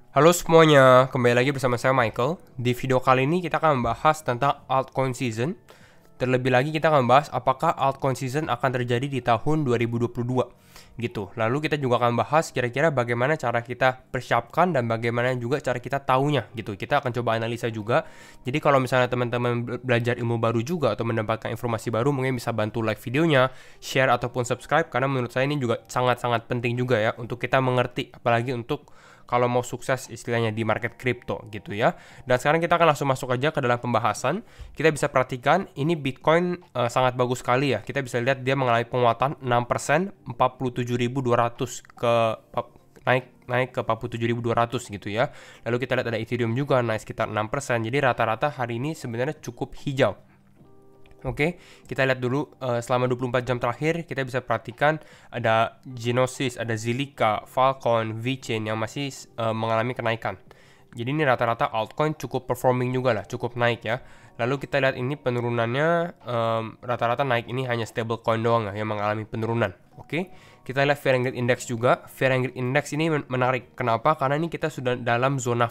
Halo semuanya, kembali lagi bersama saya Michael. Di video kali ini kita akan membahas tentang altcoin season. Terlebih lagi kita akan membahas apakah altcoin season akan terjadi di tahun 2022 gitu. Lalu kita juga akan bahas kira-kira bagaimana cara kita persiapkan dan bagaimana juga cara kita tahunya gitu. Kita akan coba analisa juga. Jadi kalau misalnya teman-teman belajar ilmu baru juga atau mendapatkan informasi baru, mungkin bisa bantu like videonya, share ataupun subscribe, karena menurut saya ini juga sangat-sangat penting juga ya untuk kita mengerti, apalagi untuk kalau mau sukses istilahnya di market crypto gitu ya. Dan sekarang kita akan langsung masuk aja ke dalam pembahasan. Kita bisa perhatikan ini Bitcoin sangat bagus sekali ya. Kita bisa lihat dia mengalami penguatan 6%, 47.200 ke naik ke 47.200 gitu ya. Lalu kita lihat ada Ethereum juga naik sekitar 6%. Jadi rata-rata hari ini sebenarnya cukup hijau. Oke, kita lihat dulu selama 24 jam terakhir kita bisa perhatikan ada Genesis, ada Zilliqa, Falcon, VeChain yang masih mengalami kenaikan. Jadi ini rata-rata altcoin cukup performing juga lah, cukup naik ya. Lalu kita lihat ini penurunannya rata-rata naik, ini hanya stablecoin doang ya yang mengalami penurunan. Oke, kita lihat Fahrenheit Index juga. Fahrenheit Index ini menarik. Kenapa? Karena ini kita sudah dalam zona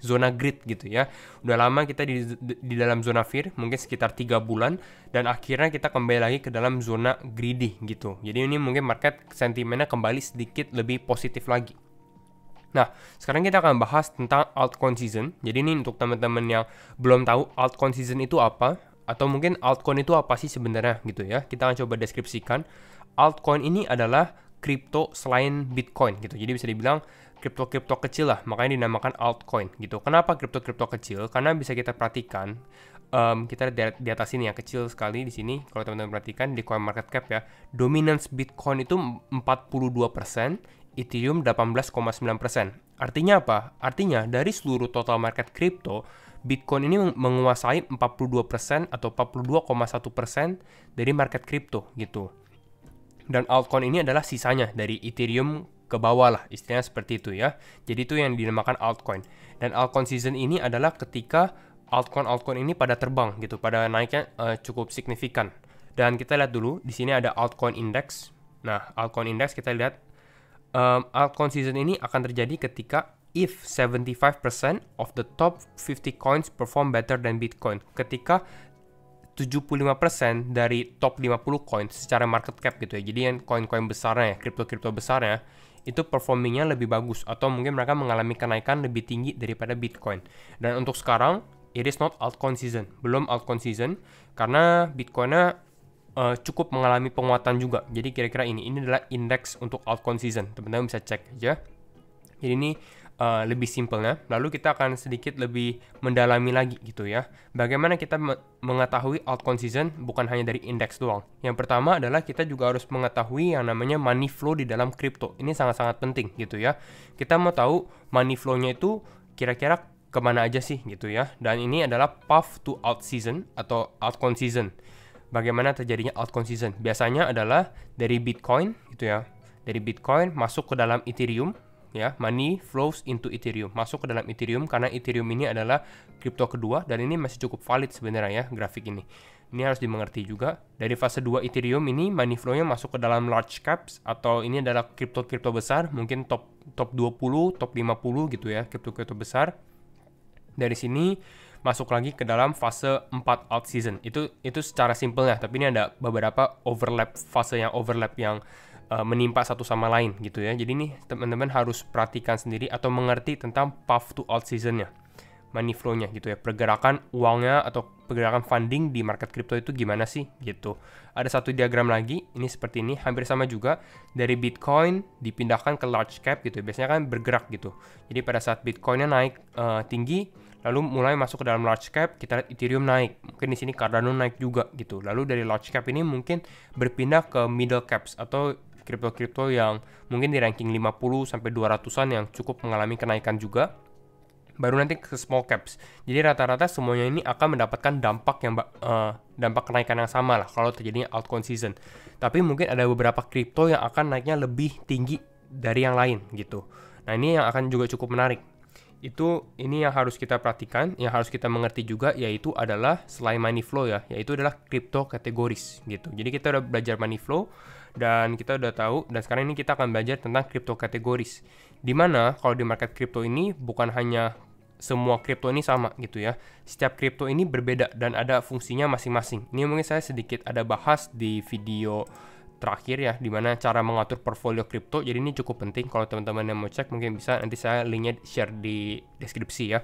zona greed gitu ya. Udah lama kita di dalam zona fear, mungkin sekitar 3 bulan, dan akhirnya kita kembali lagi ke dalam zona greedy gitu. Jadi ini mungkin market sentimennya kembali sedikit lebih positif lagi. Nah, sekarang kita akan bahas tentang altcoin season. Jadi ini untuk teman-teman yang belum tahu altcoin season itu apa, atau mungkin altcoin itu apa sih sebenarnya gitu ya. Kita akan coba deskripsikan. Altcoin ini adalah kripto selain Bitcoin gitu. Jadi bisa dibilang kripto-kripto kecil lah, makanya dinamakan altcoin gitu. Kenapa kripto-kripto kecil? Karena bisa kita perhatikan, kita lihat di atas ini ya, kecil sekali di sini. Kalau teman-teman perhatikan di CoinMarketCap ya, dominance Bitcoin itu 42%, Ethereum 18,9%. Artinya apa? Artinya dari seluruh total market kripto, Bitcoin ini menguasai 42% atau 42,1% dari market kripto gitu. Dan altcoin ini adalah sisanya dari Ethereum ke bawah lah, istilahnya seperti itu ya. Jadi itu yang dinamakan altcoin. Dan altcoin season ini adalah ketika altcoin ini pada terbang gitu, pada naiknya cukup signifikan. Dan kita lihat dulu, di sini ada altcoin index. Nah, altcoin index kita lihat altcoin season ini akan terjadi ketika if 75% of the top 50 coins perform better than Bitcoin. Ketika 75% dari top 50 coin secara market cap gitu ya. Jadi yang koin-koin besarnya ya, kripto-kripto besarnya itu performingnya lebih bagus, atau mungkin mereka mengalami kenaikan lebih tinggi daripada Bitcoin. Dan untuk sekarang it is not altcoin season, belum altcoin season, karena Bitcoinnya cukup mengalami penguatan juga. Jadi kira-kira ini adalah indeks untuk altcoin season. Teman-teman bisa cek aja. Jadi ini lebih simpelnya. Lalu kita akan sedikit lebih mendalami lagi gitu ya. Bagaimana kita mengetahui altcoin season bukan hanya dari indeks doang. Yang pertama adalah kita juga harus mengetahui yang namanya money flow di dalam crypto. Ini sangat-sangat penting gitu ya. Kita mau tahu money flow-nya itu kira-kira kemana aja sih gitu ya. Dan ini adalah path to alt season atau altcoin season. Bagaimana terjadinya altcoin season? Biasanya adalah dari Bitcoin gitu ya. Dari Bitcoin masuk ke dalam Ethereum. Ya, money flows into Ethereum, masuk ke dalam Ethereum, karena Ethereum ini adalah kripto kedua, dan ini masih cukup valid sebenarnya ya, grafik ini. Ini harus dimengerti juga. Dari fase 2 Ethereum ini money flow-nya masuk ke dalam large caps, atau ini adalah kripto-kripto besar, mungkin top 20, top 50 gitu ya, kripto-kripto besar. Dari sini masuk lagi ke dalam fase 4 alt season. Itu secara simpelnya, tapi ini ada beberapa fase yang overlap yang menimpa satu sama lain gitu ya. Jadi nih teman-teman harus perhatikan sendiri atau mengerti tentang path to alt seasonnya, money flow-nya gitu ya, pergerakan uangnya atau pergerakan funding di market crypto itu gimana sih gitu. Ada satu diagram lagi, ini seperti ini, hampir sama juga, dari Bitcoin dipindahkan ke large cap gitu ya. Biasanya kan bergerak gitu. Jadi pada saat Bitcoinnya naik tinggi, lalu mulai masuk ke dalam large cap, kita lihat Ethereum naik, mungkin di sini Cardano naik juga gitu. Lalu dari large cap ini mungkin berpindah ke middle caps atau kripto-kripto yang mungkin di ranking 50 sampai 200-an yang cukup mengalami kenaikan juga, baru nanti ke small caps. Jadi rata-rata semuanya ini akan mendapatkan dampak kenaikan yang sama lah kalau terjadinya altcoin season. Tapi mungkin ada beberapa kripto yang akan naiknya lebih tinggi dari yang lain gitu. Nah, ini yang akan juga cukup menarik. Ini yang harus kita perhatikan, yang harus kita mengerti juga, yaitu adalah selain money flow ya, yaitu adalah crypto kategoris gitu. Jadi kita udah belajar money flow dan kita udah tahu, dan sekarang ini kita akan belajar tentang crypto kategoris. Dimana kalau di market crypto ini bukan hanya semua kripto ini sama gitu ya. Setiap kripto ini berbeda dan ada fungsinya masing-masing. Ini mungkin saya sedikit ada bahas di video terakhir ya, dimana cara mengatur portfolio kripto. Jadi ini cukup penting, kalau teman-teman yang mau cek mungkin bisa, nanti saya linknya share di deskripsi ya.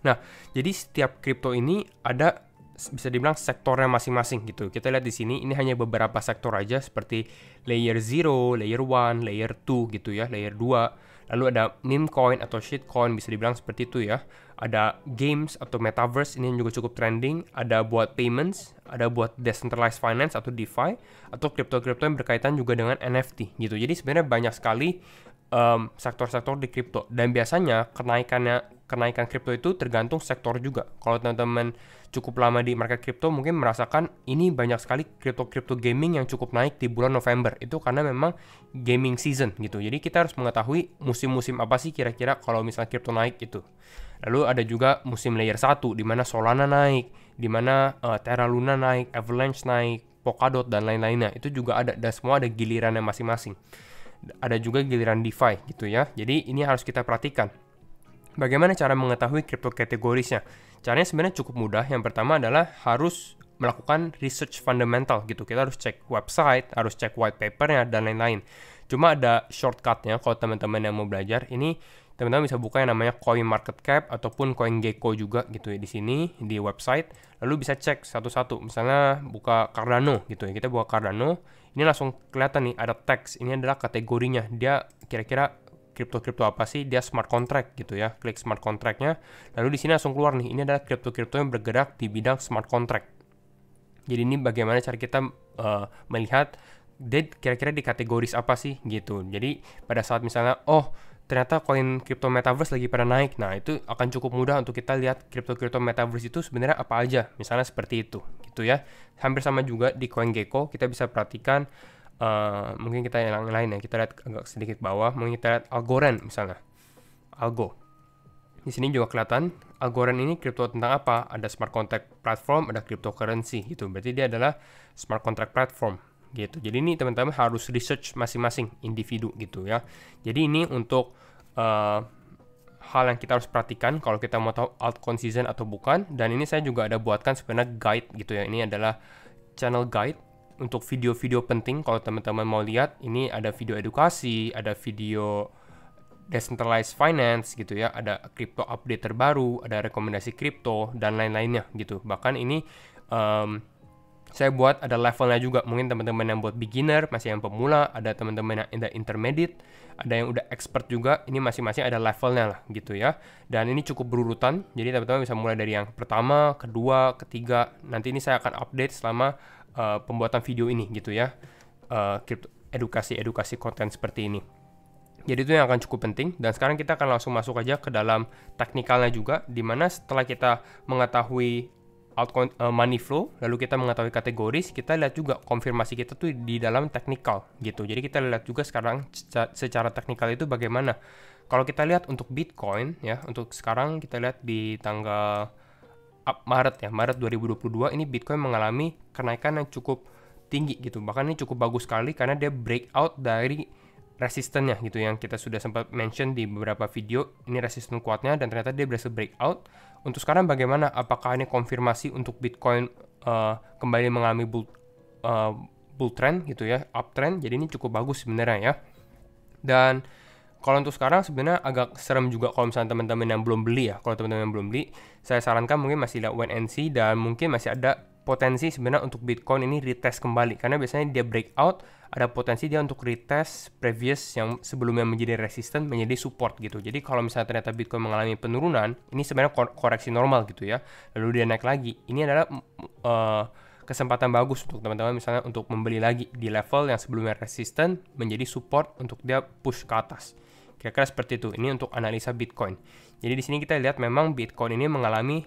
Nah, jadi setiap kripto ini ada, bisa dibilang, sektornya masing-masing gitu. Kita lihat di sini, ini hanya beberapa sektor aja, seperti layer 0, layer 1, layer 2 gitu ya, layer 2. Lalu ada meme coin atau shitcoin, bisa dibilang seperti itu ya. Ada games atau metaverse, ini juga cukup trending. Ada buat payments, ada buat decentralized finance atau DeFi, atau kripto-kripto yang berkaitan juga dengan NFT gitu. Jadi sebenarnya banyak sekali sektor-sektor di kripto. Dan biasanya kenaikan kripto itu tergantung sektor juga. Kalau teman-teman cukup lama di market kripto mungkin merasakan ini banyak sekali kripto gaming yang cukup naik di bulan November. Itu karena memang gaming season gitu. Jadi kita harus mengetahui musim-musim apa sih kira-kira kalau misalnya kripto naik itu. Lalu ada juga musim layer 1 di mana Solana naik, di mana Terra Luna naik, Avalanche naik, Polkadot dan lain-lainnya. Itu juga ada, dan semua ada gilirannya masing-masing. Ada juga giliran DeFi gitu ya. Jadi ini harus kita perhatikan. Bagaimana cara mengetahui crypto kategorisnya? Caranya sebenarnya cukup mudah. Yang pertama adalah harus melakukan research fundamental gitu. Kita harus cek website, harus cek white papernya dan lain-lain. Cuma ada shortcutnya kalau teman-teman yang mau belajar. Ini teman-teman bisa buka yang namanya CoinMarketCap ataupun CoinGecko juga gitu ya di sini di website. Lalu bisa cek satu-satu. Misalnya buka Cardano gitu ya. Kita buka Cardano. Ini langsung kelihatan nih ada teks. Ini adalah kategorinya. Dia kira-kira kripto apa sih? Dia smart contract gitu ya. Klik smart contract-nya. Lalu di sini langsung keluar nih. Ini adalah kripto yang bergerak di bidang smart contract. Jadi ini bagaimana cara kita melihat dia kira-kira di kategoris apa sih gitu. Jadi pada saat misalnya ternyata koin crypto metaverse lagi pada naik. Nah, itu akan cukup mudah untuk kita lihat crypto metaverse itu sebenarnya apa aja. Misalnya seperti itu, gitu ya. Hampir sama juga di CoinGecko, kita bisa perhatikan, mungkin kita yang lain ya. Kita lihat agak sedikit bawah, mungkin kita lihat Algorand misalnya. Algo. Di sini juga kelihatan, Algorand ini crypto tentang apa? Ada smart contract platform, ada cryptocurrency gitu. Berarti dia adalah smart contract platform. Gitu. Jadi ini teman-teman harus research masing-masing individu gitu ya. Jadi ini untuk hal yang kita harus perhatikan kalau kita mau tahu altcoin season atau bukan. Dan ini saya juga ada buatkan sebenarnya guide gitu ya. Ini adalah channel guide untuk video-video penting kalau teman-teman mau lihat. Ini ada video edukasi, ada video decentralized finance gitu ya, ada crypto update terbaru, ada rekomendasi kripto dan lain-lainnya gitu. Bahkan ini saya buat ada levelnya juga. Mungkin teman-teman yang buat beginner, masih yang pemula, ada teman-teman yang intermediate, ada yang udah expert juga. Ini masing-masing ada levelnya lah gitu ya. Dan ini cukup berurutan. Jadi teman-teman bisa mulai dari yang pertama, kedua, ketiga. Nanti ini saya akan update selama pembuatan video ini gitu ya. Edukasi konten seperti ini. Jadi itu yang akan cukup penting. Dan sekarang kita akan langsung masuk aja ke dalam teknikalnya juga, dimana setelah kita mengetahui altcoin money flow, lalu kita mengetahui kategoris, kita lihat juga konfirmasi kita tuh di dalam teknikal gitu. Jadi kita lihat juga sekarang secara teknikal itu bagaimana. Kalau kita lihat untuk Bitcoin ya, untuk sekarang kita lihat di tanggal Maret 2022 ini Bitcoin mengalami kenaikan yang cukup tinggi gitu. Bahkan ini cukup bagus sekali karena dia breakout dari resistennya gitu yang kita sudah sempat mention di beberapa video. Ini resisten kuatnya dan ternyata dia berhasil breakout. Untuk sekarang bagaimana? Apakah ini konfirmasi untuk Bitcoin kembali mengalami bull trend gitu ya, uptrend? Jadi ini cukup bagus sebenarnya ya. Dan kalau untuk sekarang sebenarnya agak serem juga kalau misalnya teman-teman yang belum beli ya. Kalau teman-teman yang belum beli, saya sarankan mungkin masih lihat wait and see, dan mungkin masih ada potensi sebenarnya untuk Bitcoin ini retest kembali. Karena biasanya dia breakout, ada potensi dia untuk retest previous yang sebelumnya menjadi resisten menjadi support gitu. Jadi kalau misalnya ternyata Bitcoin mengalami penurunan, ini sebenarnya koreksi normal gitu ya. Lalu dia naik lagi. Ini adalah kesempatan bagus untuk teman-teman misalnya untuk membeli lagi di level yang sebelumnya resisten menjadi support untuk dia push ke atas. Kira-kira seperti itu. Ini untuk analisa Bitcoin. Jadi di sini kita lihat memang Bitcoin ini mengalami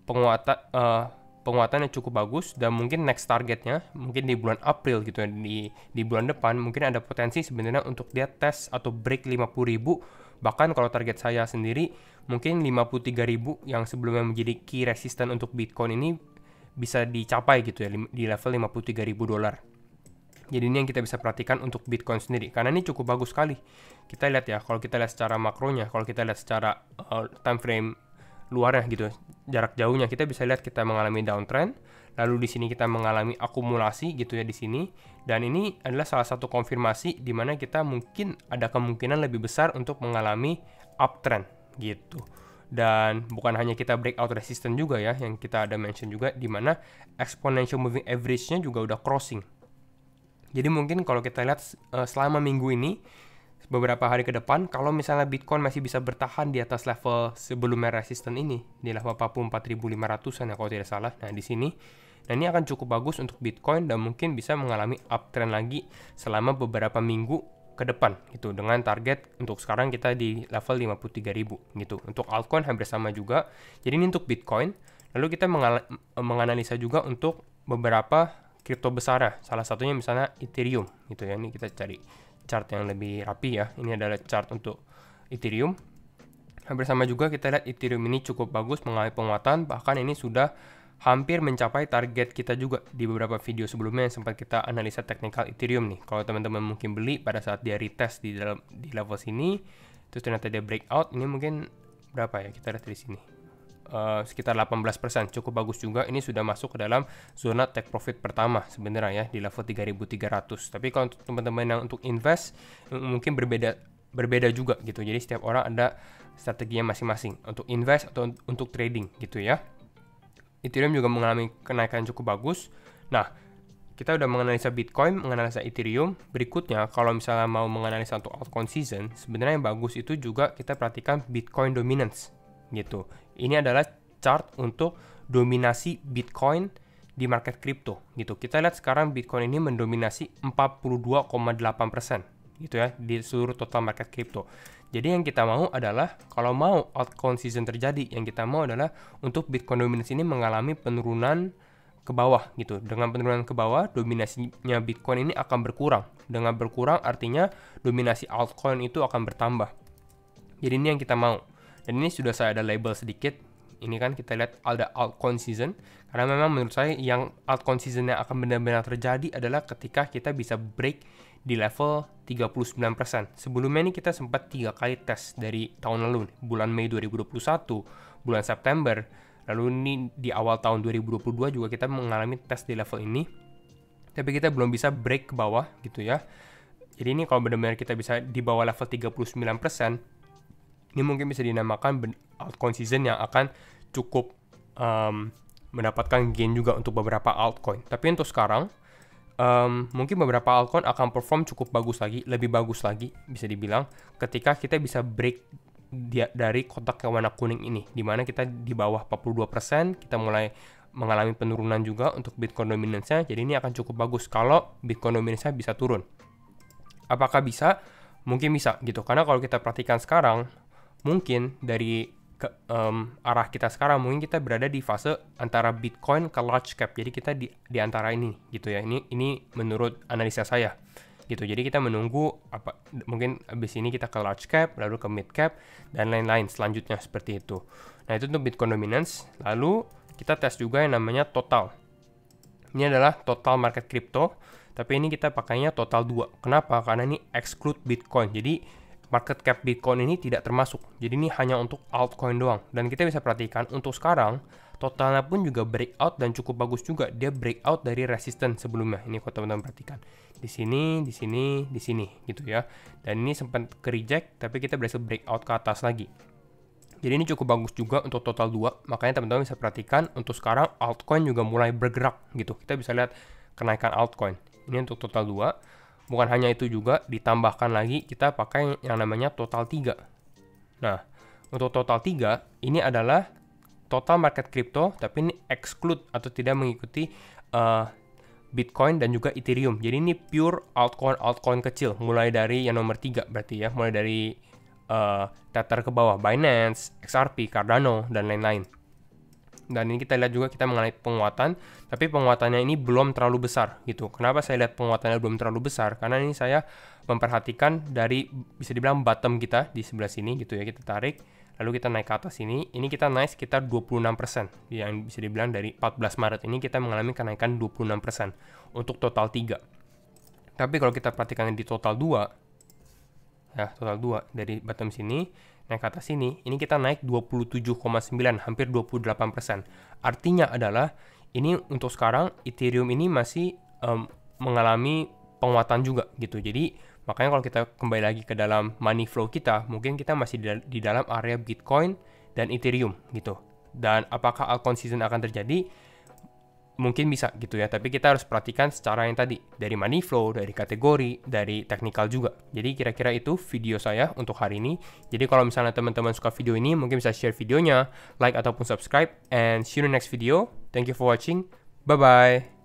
penguatan yang cukup bagus, dan mungkin next targetnya mungkin di bulan April gitu ya, di bulan depan mungkin ada potensi sebenarnya untuk dia tes atau break 50.000. Bahkan kalau target saya sendiri mungkin 53.000 yang sebelumnya menjadi key resistance untuk Bitcoin ini bisa dicapai gitu ya di level $53.000. Jadi ini yang kita bisa perhatikan untuk Bitcoin sendiri, karena ini cukup bagus sekali. Kita lihat ya, kalau kita lihat secara makronya, kalau kita lihat secara time frame luarnya gitu, jarak jauhnya, kita bisa lihat kita mengalami downtrend, lalu di sini kita mengalami akumulasi gitu ya di sini, dan ini adalah salah satu konfirmasi di mana kita mungkin ada kemungkinan lebih besar untuk mengalami uptrend gitu. Dan bukan hanya kita breakout resistance juga ya, yang kita ada mention juga di mana exponential moving average-nya juga udah crossing. Jadi mungkin kalau kita lihat selama minggu ini, beberapa hari ke depan, kalau misalnya Bitcoin masih bisa bertahan di atas level sebelumnya resisten ini, di level 44.500-an ya kalau tidak salah. Nah di sini, nah ini akan cukup bagus untuk Bitcoin dan mungkin bisa mengalami uptrend lagi selama beberapa minggu ke depan gitu, dengan target untuk sekarang kita di level 53.000 gitu. Untuk altcoin hampir sama juga. Jadi ini untuk Bitcoin. Lalu kita menganalisa juga untuk beberapa kripto besar ya. Salah satunya misalnya Ethereum gitu ya. Ini kita cari chart yang lebih rapi ya. Ini adalah chart untuk Ethereum. Hampir sama juga kita lihat Ethereum ini cukup bagus mengalami penguatan, bahkan ini sudah hampir mencapai target kita juga di beberapa video sebelumnya yang sempat kita analisa teknikal Ethereum nih. Kalau teman-teman mungkin beli pada saat dia retest di level sini, terus ternyata dia breakout, ini mungkin berapa ya? Kita lihat di sini. Sekitar 18%, cukup bagus juga. Ini sudah masuk ke dalam zona take profit pertama sebenarnya ya, di level 3.300. Tapi kalau untuk teman-teman yang untuk invest mungkin berbeda juga gitu. Jadi setiap orang ada strateginya masing-masing untuk invest atau untuk trading gitu ya. Ethereum juga mengalami kenaikan cukup bagus. Nah, kita udah menganalisa Bitcoin, menganalisa Ethereum. Berikutnya, kalau misalnya mau menganalisa untuk altcoin season, sebenarnya yang bagus itu juga kita perhatikan Bitcoin dominance gitu. Ini adalah chart untuk dominasi Bitcoin di market crypto gitu. Kita lihat sekarang Bitcoin ini mendominasi 42,8% gitu ya di seluruh total market crypto. Jadi yang kita mau adalah kalau mau altcoin season terjadi, yang kita mau adalah untuk Bitcoin dominance ini mengalami penurunan ke bawah gitu. Dengan penurunan ke bawah, dominasinya Bitcoin ini akan berkurang. Dengan berkurang artinya dominasi altcoin itu akan bertambah. Jadi ini yang kita mau. Dan ini sudah saya ada label sedikit. Ini kan kita lihat ada altcoin season. Karena memang menurut saya yang altcoin season yang akan benar-benar terjadi adalah ketika kita bisa break di level 39%. Sebelumnya ini kita sempat 3 kali tes dari tahun lalu. Bulan Mei 2021, bulan September. Lalu ini di awal tahun 2022 juga kita mengalami tes di level ini. Tapi kita belum bisa break ke bawah gitu ya. Jadi ini kalau benar-benar kita bisa di bawah level 39%, ini mungkin bisa dinamakan altcoin season yang akan cukup mendapatkan gain juga untuk beberapa altcoin. Tapi untuk sekarang, mungkin beberapa altcoin akan perform cukup bagus lagi, lebih bagus lagi bisa dibilang ketika kita bisa break dari kotak yang warna kuning ini, dimana kita di bawah 42%, kita mulai mengalami penurunan juga untuk Bitcoin dominance-nya. Jadi ini akan cukup bagus kalau Bitcoin dominance-nya bisa turun. Apakah bisa? Mungkin bisa gitu, karena kalau kita perhatikan sekarang, mungkin dari arah kita sekarang mungkin kita berada di fase antara Bitcoin ke large cap. Jadi kita di antara ini gitu ya. Ini menurut analisa saya gitu. Jadi kita menunggu apa, mungkin habis ini kita ke large cap, lalu ke mid cap dan lain-lain selanjutnya seperti itu. Nah, itu untuk Bitcoin dominance. Lalu kita tes juga yang namanya total. Ini adalah total market crypto, tapi ini kita pakainya total 2. Kenapa? Karena ini exclude Bitcoin. Jadi market cap Bitcoin ini tidak termasuk. Jadi ini hanya untuk altcoin doang. Dan kita bisa perhatikan untuk sekarang totalnya pun juga breakout dan cukup bagus juga. Dia breakout dari resistance sebelumnya. Ini kalau teman-teman perhatikan. Di sini, di sini, di sini gitu ya. Dan ini sempat ke reject tapi kita berhasil breakout ke atas lagi. Jadi ini cukup bagus juga untuk total 2. Makanya teman-teman bisa perhatikan untuk sekarang altcoin juga mulai bergerak gitu. Kita bisa lihat kenaikan altcoin. Ini untuk total 2. Bukan hanya itu juga, ditambahkan lagi kita pakai yang namanya total 3. Nah, untuk total 3, ini adalah total market crypto, tapi ini exclude atau tidak mengikuti Bitcoin dan juga Ethereum. Jadi ini pure altcoin kecil, mulai dari yang nomor 3 berarti ya, mulai dari Tether ke bawah, Binance, XRP, Cardano, dan lain-lain. Dan ini kita lihat juga kita mengalami penguatan, tapi penguatannya ini belum terlalu besar gitu. Kenapa saya lihat penguatannya belum terlalu besar? Karena ini saya memperhatikan dari bisa dibilang bottom kita di sebelah sini gitu ya, kita tarik, lalu kita naik ke atas ini kita naik sekitar 26%. Yang bisa dibilang dari 14 Maret ini kita mengalami kenaikan 26% untuk total 3. Tapi kalau kita perhatikan di total 2, ya total 2 dari bottom sini naik ke atas sini, ini kita naik 27,9, hampir 28%. Artinya adalah ini untuk sekarang Ethereum ini masih mengalami penguatan juga gitu. Jadi makanya kalau kita kembali lagi ke dalam money flow kita, mungkin kita masih di dalam area Bitcoin dan Ethereum gitu. Dan apakah altcoin season akan terjadi? Mungkin bisa gitu ya, tapi kita harus perhatikan secara yang tadi, dari money flow, dari kategori, dari technical juga. Jadi kira-kira itu video saya untuk hari ini. Jadi kalau misalnya teman-teman suka video ini, mungkin bisa share videonya, like ataupun subscribe, and see you in the next video. Thank you for watching. Bye-bye.